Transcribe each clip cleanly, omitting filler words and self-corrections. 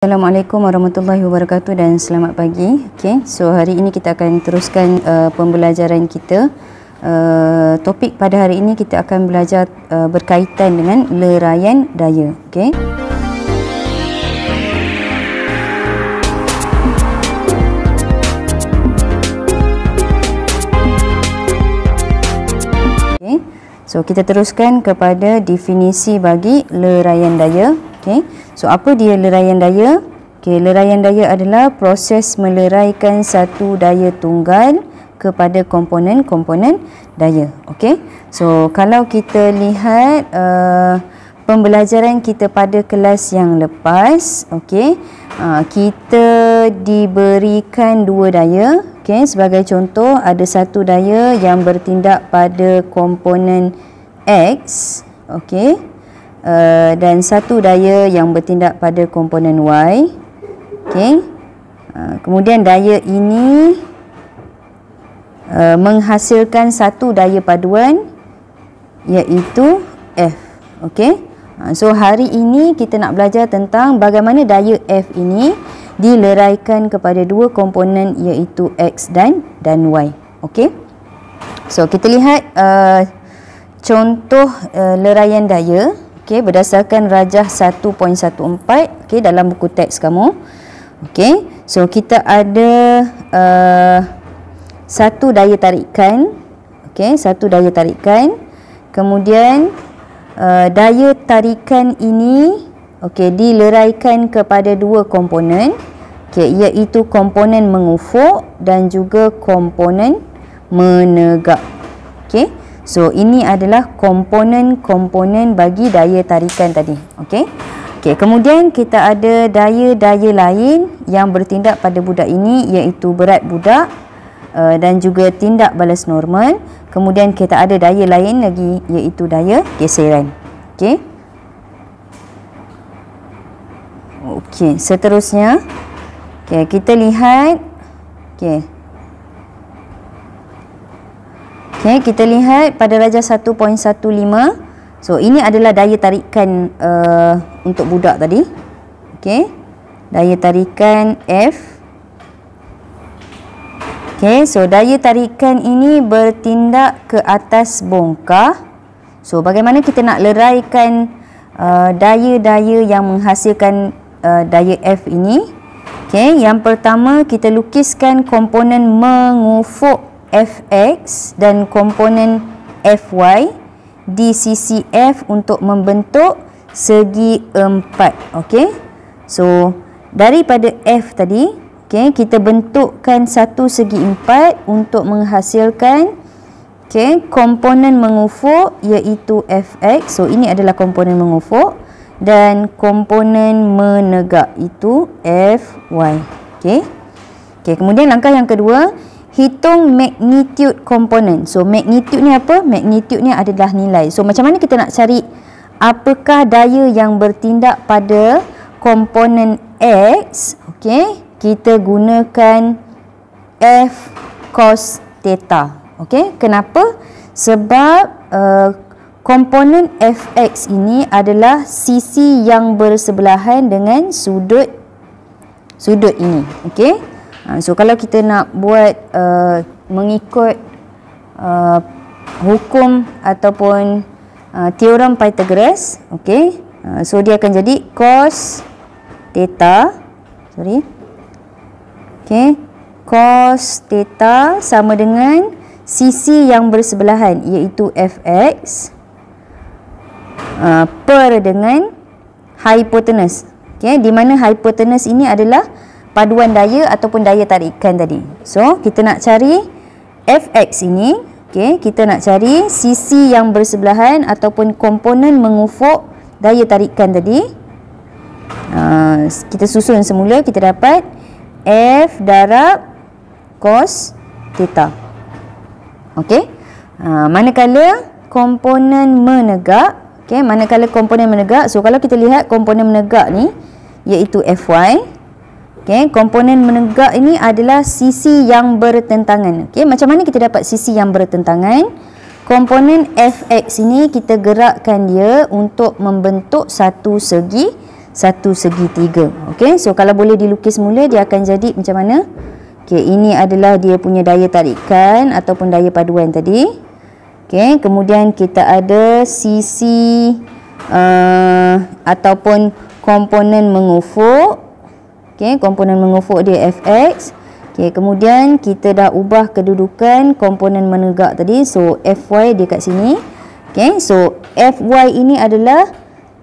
Assalamualaikum warahmatullahi wabarakatuh dan selamat pagi. Okay, so hari ini kita akan teruskan pembelajaran kita. Topik pada hari ini kita akan belajar berkaitan dengan leraian daya. Okay. Okay. So kita teruskan kepada definisi bagi leraian daya. Okay. So apa dia leraian daya? Okay, leraian daya adalah proses meleraikan satu daya tunggal kepada komponen-komponen daya. Okay. So kalau kita lihat pembelajaran kita pada kelas yang lepas, okay, kita diberikan dua daya. Okay, sebagai contoh ada satu daya yang bertindak pada komponen X, okay, dan satu daya yang bertindak pada komponen Y. Okay. Kemudian daya ini menghasilkan satu daya paduan iaitu F. Okay. So hari ini kita nak belajar tentang bagaimana daya F ini dileraikan kepada dua komponen iaitu X dan Y. Okay. So kita lihat contoh leraian daya. Okay, berdasarkan rajah 1.14, okay, dalam buku teks kamu. Okay, so kita ada satu daya tarikan. Okay, satu daya tarikan. Kemudian daya tarikan ini, okay, dileraikan kepada dua komponen, okay, iaitu komponen mengufuk dan juga komponen menegak. Okay. So ini adalah komponen-komponen bagi daya tarikan tadi. Okey. Okey, kemudian kita ada daya-daya lain yang bertindak pada budak ini iaitu berat budak dan juga tindak balas normal. Kemudian kita ada daya lain lagi iaitu daya geseran. Okey. Okey, seterusnya okey, kita lihat okey. Okay, kita lihat pada rajah 1.15. So ini adalah daya tarikan untuk budak tadi. Okay, daya tarikan F. Okay, so daya tarikan ini bertindak ke atas bongkah. So bagaimana kita nak leraikan daya-daya yang menghasilkan daya F ini? Okay, yang pertama kita lukiskan komponen mengufuk Fx dan komponen Fy di sisi F untuk membentuk segi 4. Okey. So daripada F tadi, okey, kita bentukkan satu segi 4 untuk menghasilkan, okey, komponen mengufuk iaitu Fx. So ini adalah komponen mengufuk dan komponen menegak itu Fy. Okey. Okey, kemudian langkah yang kedua, hitung magnitude komponen. So magnitude ni apa? Magnitude ni adalah nilai. So macam mana kita nak cari apakah daya yang bertindak pada komponen X? Okey, kita gunakan F cos theta. Okey, kenapa? Sebab komponen Fx ini adalah sisi yang bersebelahan dengan sudut ini. Okey. So kalau kita nak buat mengikut hukum ataupun teorem Pythagoras, okey, so dia akan jadi cos theta, okey, cos theta sama dengan sisi yang bersebelahan iaitu Fx per dengan hipotenus. Okey, di mana hipotenus ini adalah paduan daya ataupun daya tarikan tadi. So kita nak cari Fx ini, okey, kita nak cari sisi yang bersebelahan ataupun komponen mengufuk daya tarikan tadi. Kita susun semula, kita dapat F darab cos theta. Okey. Manakala komponen menegak, okey, manakala komponen menegak, so kalau kita lihat komponen menegak ni iaitu Fy. Okay, komponen menegak ini adalah sisi yang bertentangan. Okay, macam mana kita dapat sisi yang bertentangan? Komponen Fx ini kita gerakkan dia untuk membentuk satu segi 1/3. Okey, so kalau boleh dilukis mula, dia akan jadi macam mana? Okey, ini adalah dia punya daya tarikan ataupun daya paduan tadi. Okey, kemudian kita ada sisi ataupun komponen mengufuk. Okey, komponen mengufuk dia Fx. Okey, kemudian kita dah ubah kedudukan komponen menegak tadi. So Fy dia kat sini. Okey, so Fy ini adalah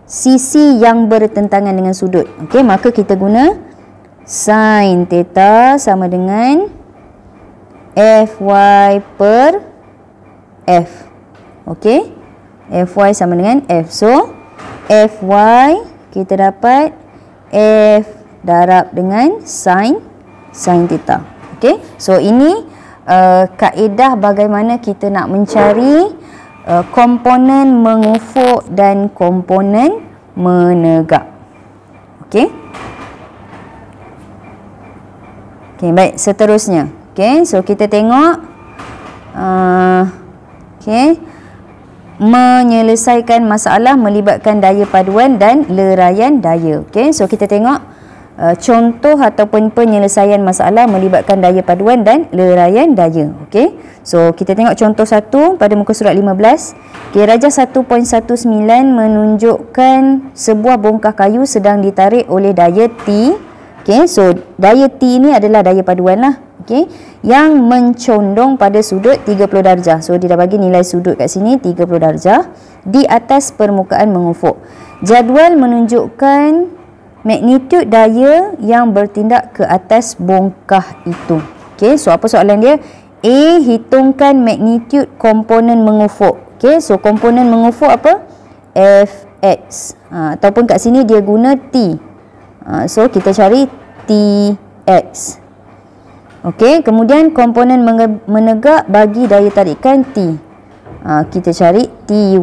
sisi yang bertentangan dengan sudut. Okey, maka kita guna sin theta sama dengan Fy per F. Okey, Fy sama dengan F. So Fy kita dapat F darab dengan sin theta. Okey, so ini kaedah bagaimana kita nak mencari komponen mengufuk dan komponen menegak. Okey. Okey, baik, seterusnya. Okey, so kita tengok okey, menyelesaikan masalah melibatkan daya paduan dan leraian daya. Okey, so kita tengok contoh ataupun penyelesaian masalah melibatkan daya paduan dan leraian daya. Okey, so kita tengok contoh 1 pada muka surat 15. Okey, rajah 1.19 menunjukkan sebuah bongkah kayu sedang ditarik oleh daya T. Okey, so daya T ini adalah daya paduan lah. Okey, yang mencondong pada sudut 30 darjah. So dia dah bagi nilai sudut kat sini 30 darjah di atas permukaan mengufuk. Jadual menunjukkan magnitude daya yang bertindak ke atas bongkah itu. Okey, so apa soalan dia? A, hitungkan magnitude komponen mengufuk. Okey, so komponen mengufuk apa? Fx. Ataupun kat sini dia guna T. So kita cari Tx. Okey, kemudian komponen menegak bagi daya tarikan T. Kita cari Ty.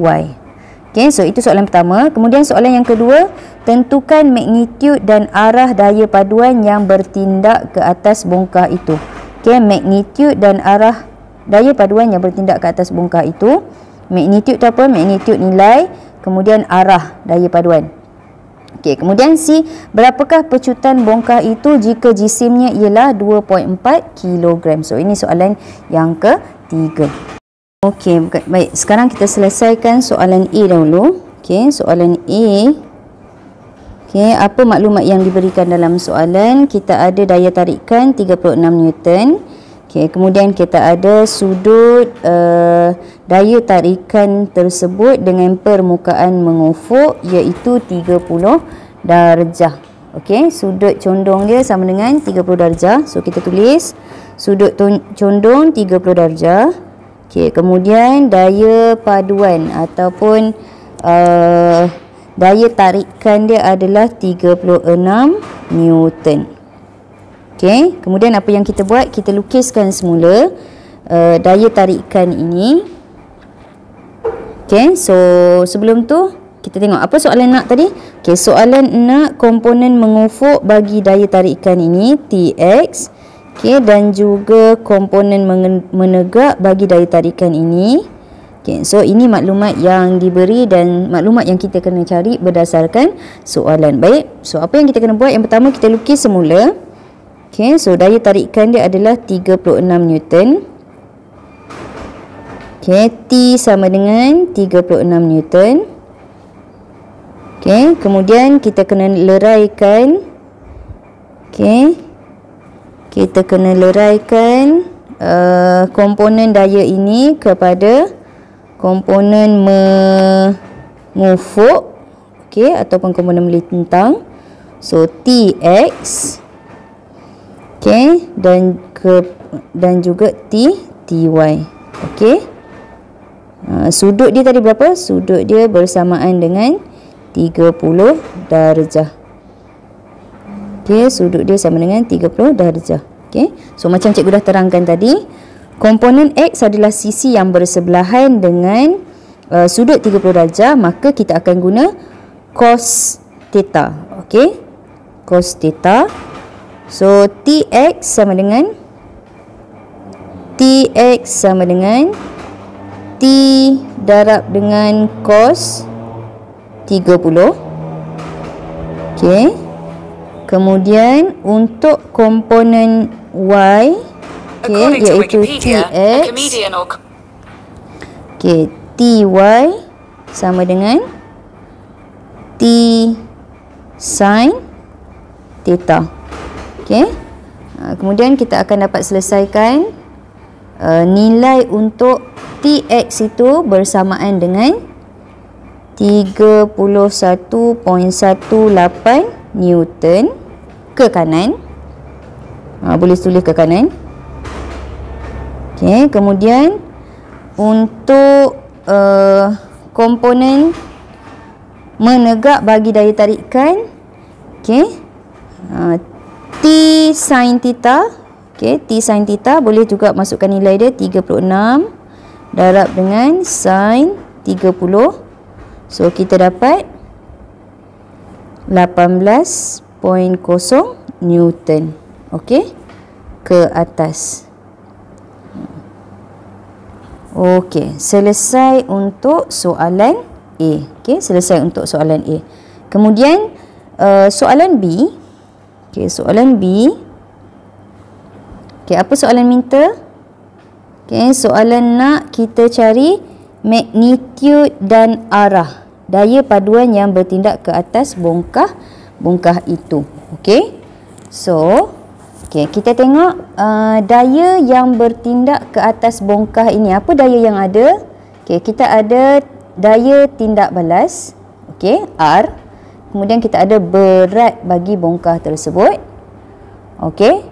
Okey, so itu soalan pertama. Kemudian soalan yang kedua, tentukan magnitude dan arah daya paduan yang bertindak ke atas bongkah itu. Okey, magnitude dan arah daya paduan yang bertindak ke atas bongkah itu. Magnitude tu apa? Magnitude nilai, kemudian arah daya paduan. Okey, kemudian C, berapakah pecutan bongkah itu jika jisimnya ialah 2.4 kg. So ini soalan yang ketiga. Okey, baik. Sekarang kita selesaikan soalan A dahulu. Okey, soalan A. Okey, apa maklumat yang diberikan dalam soalan? Kita ada daya tarikan 36 Newton. Okey, kemudian kita ada sudut daya tarikan tersebut dengan permukaan mengufuk iaitu 30 darjah. Okey, sudut condong dia sama dengan 30 darjah. So kita tulis sudut condong 30 darjah. Okey, kemudian daya paduan ataupun daya tarikan dia adalah 36 Newton. Okey, kemudian apa yang kita buat? Kita lukiskan semula daya tarikan ini. Okey, so sebelum tu kita tengok apa soalan nak tadi. Okey, soalan nak komponen mengufuk bagi daya tarikan ini Tx. Okey, dan juga komponen menegak bagi daya tarikan ini. Okey, so ini maklumat yang diberi dan maklumat yang kita kena cari berdasarkan soalan. Baik, so apa yang kita kena buat? Yang pertama kita lukis semula. Okey, so daya tarikan dia adalah 36 Newton. Okey, T sama dengan 36 Newton. Okey, kemudian kita kena leraikan. Okey, kita kena leraikan komponen daya ini kepada komponen mengufuk, okey, ataupun komponen melintang. So Tx, okey, dan juga Ty. Okey, sudut dia tadi berapa? Sudut dia bersamaan dengan 30 darjah. Okey, sudut dia sama dengan 30 darjah. Okey, so macam cikgu dah terangkan tadi, komponen X adalah sisi yang bersebelahan dengan sudut 30 darjah, maka kita akan guna cos theta. Okey, cos theta. So Tx sama dengan T darab dengan cos 30. Okey. Kemudian untuk komponen Y, okey, iaitu TX. Okey, TY sama dengan T sin theta. Okey. Kemudian kita akan dapat selesaikan nilai untuk TX itu bersamaan dengan 31.18 Newton ke kanan. Boleh tulis ke kanan. Okey, kemudian untuk komponen menegak bagi daya tarikan, okey, T sin theta, okey, T sin theta boleh juga masukkan nilai dia 36 darab dengan sin 30. So kita dapat 18.0 Newton, okey, ke atas. Okey, selesai untuk soalan A. Okey, selesai untuk soalan A. Kemudian soalan B. Okey, soalan B. Okey, apa soalan minta? Okey, soalan nak kita cari magnitude dan arah daya paduan yang bertindak ke atas bongkah itu. Okey. So, okey, kita tengok daya yang bertindak ke atas bongkah ini. Apa daya yang ada? Okey, kita ada daya tindak balas, okey, R. Kemudian kita ada berat bagi bongkah tersebut. Okey.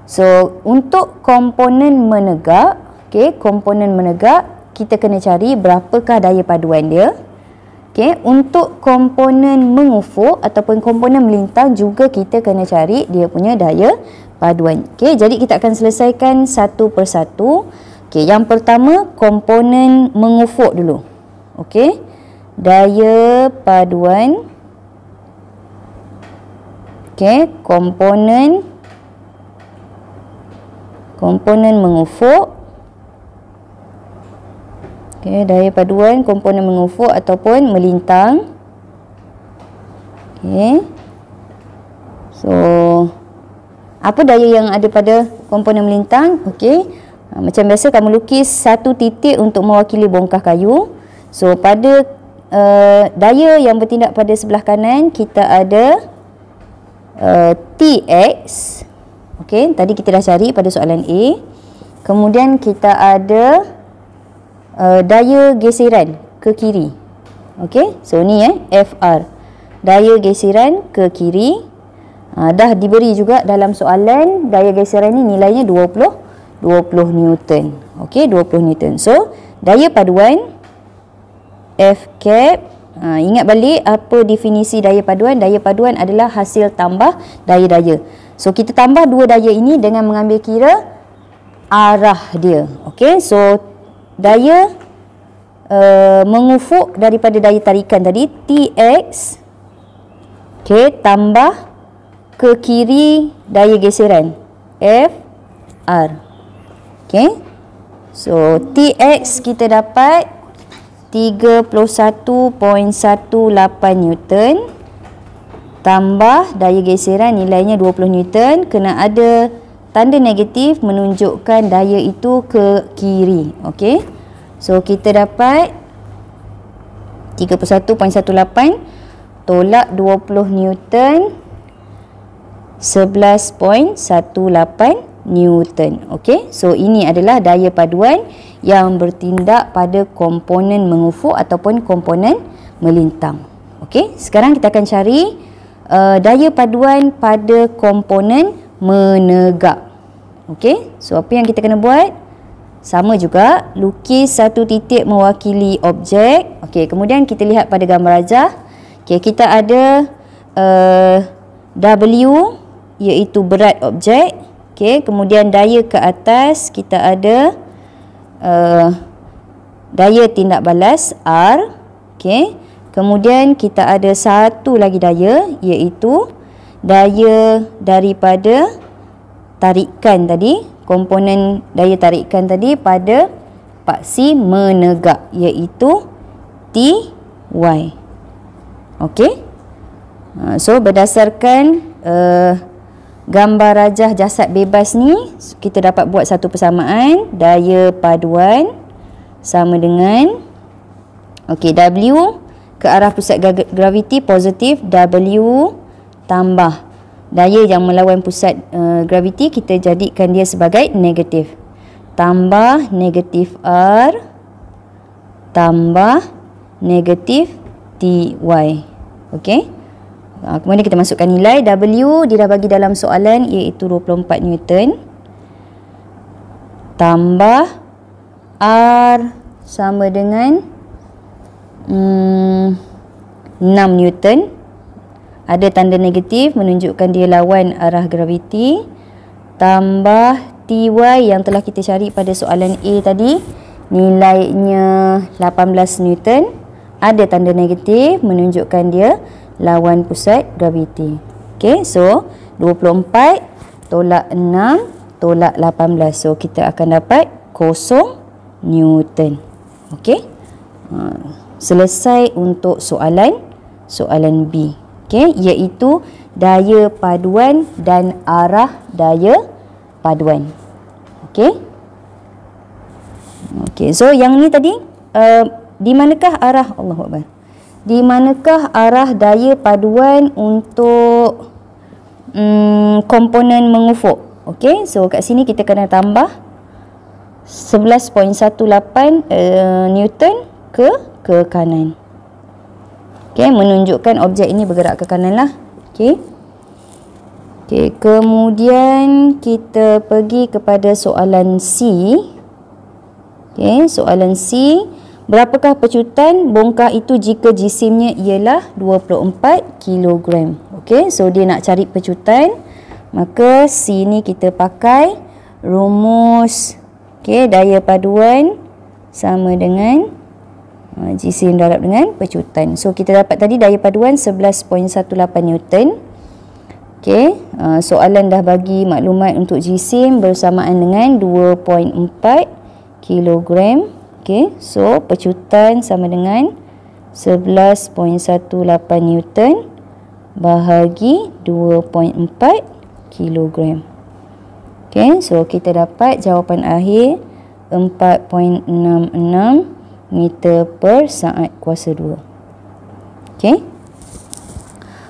So, untuk komponen menegak, okey, komponen menegak kita kena cari berapakah daya paduan dia. Okey, untuk komponen mengufuk ataupun komponen melintang juga kita kena cari dia punya daya paduan. Okey, jadi kita akan selesaikan satu persatu. Okey, yang pertama komponen mengufuk dulu. Okey, daya paduan. Okey, komponen mengufuk. Okey, daya paduan komponen mengufuk ataupun melintang. Okey. So, apa daya yang ada pada komponen melintang? Okey. Macam biasa kamu lukis satu titik untuk mewakili bongkah kayu. So, pada daya yang bertindak pada sebelah kanan kita ada TX. Okey, tadi kita dah cari pada soalan A. Kemudian kita ada daya geseran ke kiri. Okey, so ni FR. Daya geseran ke kiri. Dah diberi juga dalam soalan daya geseran ni nilainya 20 Newton. Okey, 20 Newton. So, daya paduan F cap. Ingat balik apa definisi daya paduan? Daya paduan adalah hasil tambah daya-daya. So, kita tambah dua daya ini dengan mengambil kira arah dia. Okey, so daya mengufuk daripada daya tarikan tadi TX, okey, tambah ke kiri daya geseran FR. Okey, so TX kita dapat 31.18 Newton tambah daya geseran nilainya 20 Newton, kena ada tanda negatif menunjukkan daya itu ke kiri. Okey, so kita dapat 31.18 tolak 20 Newton 11.18 Newton. Okey, so ini adalah daya paduan yang bertindak pada komponen mengufuk ataupun komponen melintang. Okey, sekarang kita akan cari daya paduan pada komponen menegak. Okey, so apa yang kita kena buat? Sama juga, lukis satu titik mewakili objek. Okey, kemudian kita lihat pada gambar rajah. Okey, kita ada W iaitu berat objek. Okey, kemudian daya ke atas kita ada daya tindak balas R. Okey, kemudian kita ada satu lagi daya iaitu daya daripada tarikan tadi, komponen daya tarikan tadi pada paksi menegak iaitu TY. Okey. So berdasarkan gambar rajah jasad bebas ni, kita dapat buat satu persamaan. Daya paduan sama dengan W ke arah pusat graviti positif, W tambah daya yang melawan pusat graviti, kita jadikan dia sebagai negatif, tambah negatif R tambah negatif TY. Okey. Kemudian kita masukkan nilai W, dia dah bagi dalam soalan iaitu 24 Newton, tambah R sama dengan 6 Newton. Ada tanda negatif menunjukkan dia lawan arah graviti, tambah TY yang telah kita cari pada soalan A tadi, nilainya 18 Newton. Ada tanda negatif menunjukkan dia lawan pusat graviti. Okey, so 24 tolak 6 tolak 18. So kita akan dapat 0 Newton. Okey. Selesai untuk soalan B. Okey, iaitu daya paduan dan arah daya paduan. Okey. Okey, so yang ni tadi di manakah arah Allahuakbar? Di manakah arah daya paduan untuk komponen mengufuk? Okey, so kat sini kita kena tambah 11.18 Newton ke kanan. Okey, menunjukkan objek ini bergerak ke kanan lah. Okey. Okey, kemudian kita pergi kepada soalan C. Okey, soalan C. Berapakah pecutan bongkah itu jika jisimnya ialah 24 kg? Okey, so dia nak cari pecutan. Maka C ni kita pakai rumus. Okey, daya paduan sama dengan jisim darab dengan pecutan. So kita dapat tadi daya paduan 11.18 Newton. Okey, soalan dah bagi maklumat untuk jisim bersamaan dengan 2.4 kg. Okey, so pecutan sama dengan 11.18 Newton bahagi 2.4 kg. Okey, so kita dapat jawapan akhir 4.66 meter per saat kuasa 2. Okey.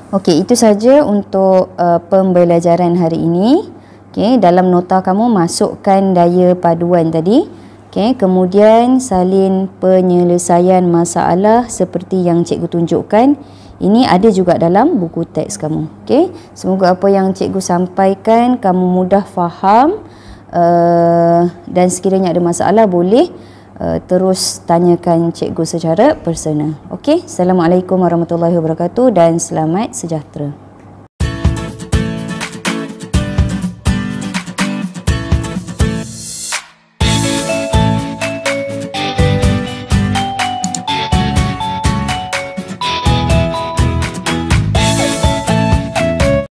Okey, itu saja untuk pembelajaran hari ini. Okey, dalam nota kamu masukkan daya paduan tadi. Okey, kemudian salin penyelesaian masalah seperti yang cikgu tunjukkan. Ini ada juga dalam buku teks kamu. Okey, semoga apa yang cikgu sampaikan kamu mudah faham, dan sekiranya ada masalah boleh terus tanyakan cikgu secara personal. Okey, Assalamualaikum warahmatullahi wabarakatuh dan selamat sejahtera.